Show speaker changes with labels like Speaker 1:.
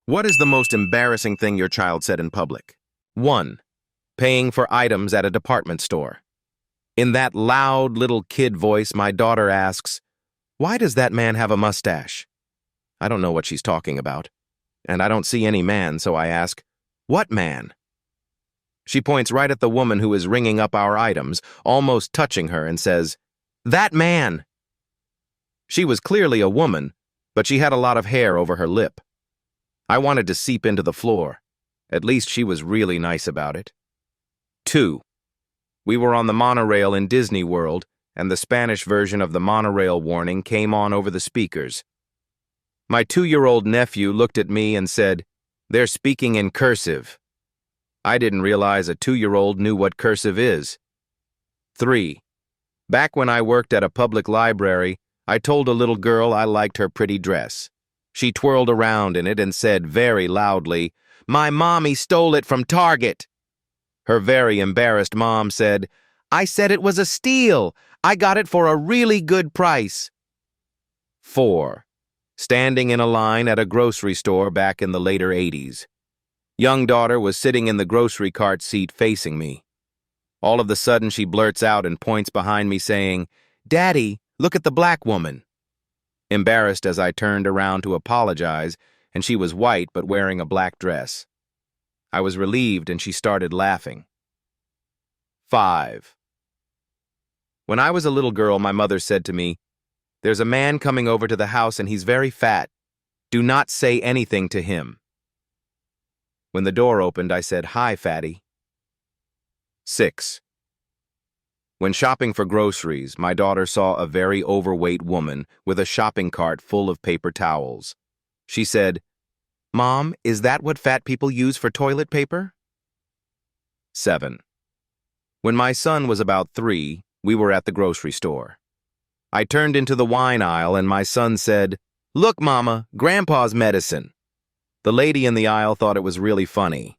Speaker 1: What is the most embarrassing thing your child said in public? 1. Paying for items at a department store. In that loud little kid voice, my daughter asks, "Why does that man have a mustache?" I don't know what she's talking about. And I don't see any man, so I ask, "What man?" She points right at the woman who is ringing up our items, almost touching her, and says, "That man!" She was clearly a woman, but she had a lot of hair over her lip. I wanted to seep into the floor. At least she was really nice about it. 2. We were on the monorail in Disney World, and the Spanish version of the monorail warning came on over the speakers. My 2-year-old nephew looked at me and said, "They're speaking in cursive." I didn't realize a 2-year-old knew what cursive is. 3. Back when I worked at a public library, I told a little girl I liked her pretty dress. She twirled around in it and said very loudly, "My mommy stole it from Target." Her very embarrassed mom said, "I said it was a steal. I got it for a really good price." 4. Standing in a line at a grocery store back in the later 80s. Young daughter was sitting in the grocery cart seat facing me. All of a sudden she blurts out and points behind me saying, "Daddy, look at the black woman." Embarrassed as I turned around to apologize, and she was white but wearing a black dress. I was relieved and she started laughing. 5. When I was a little girl, my mother said to me, "There's a man coming over to the house and he's very fat. Do not say anything to him." When the door opened, I said, "Hi, fatty." 6. When shopping for groceries, my daughter saw a very overweight woman with a shopping cart full of paper towels. She said, "Mom, is that what fat people use for toilet paper?" 7. When my son was about 3, we were at the grocery store. I turned into the wine aisle and my son said, "Look, Mama, Grandpa's medicine." The lady in the aisle thought it was really funny.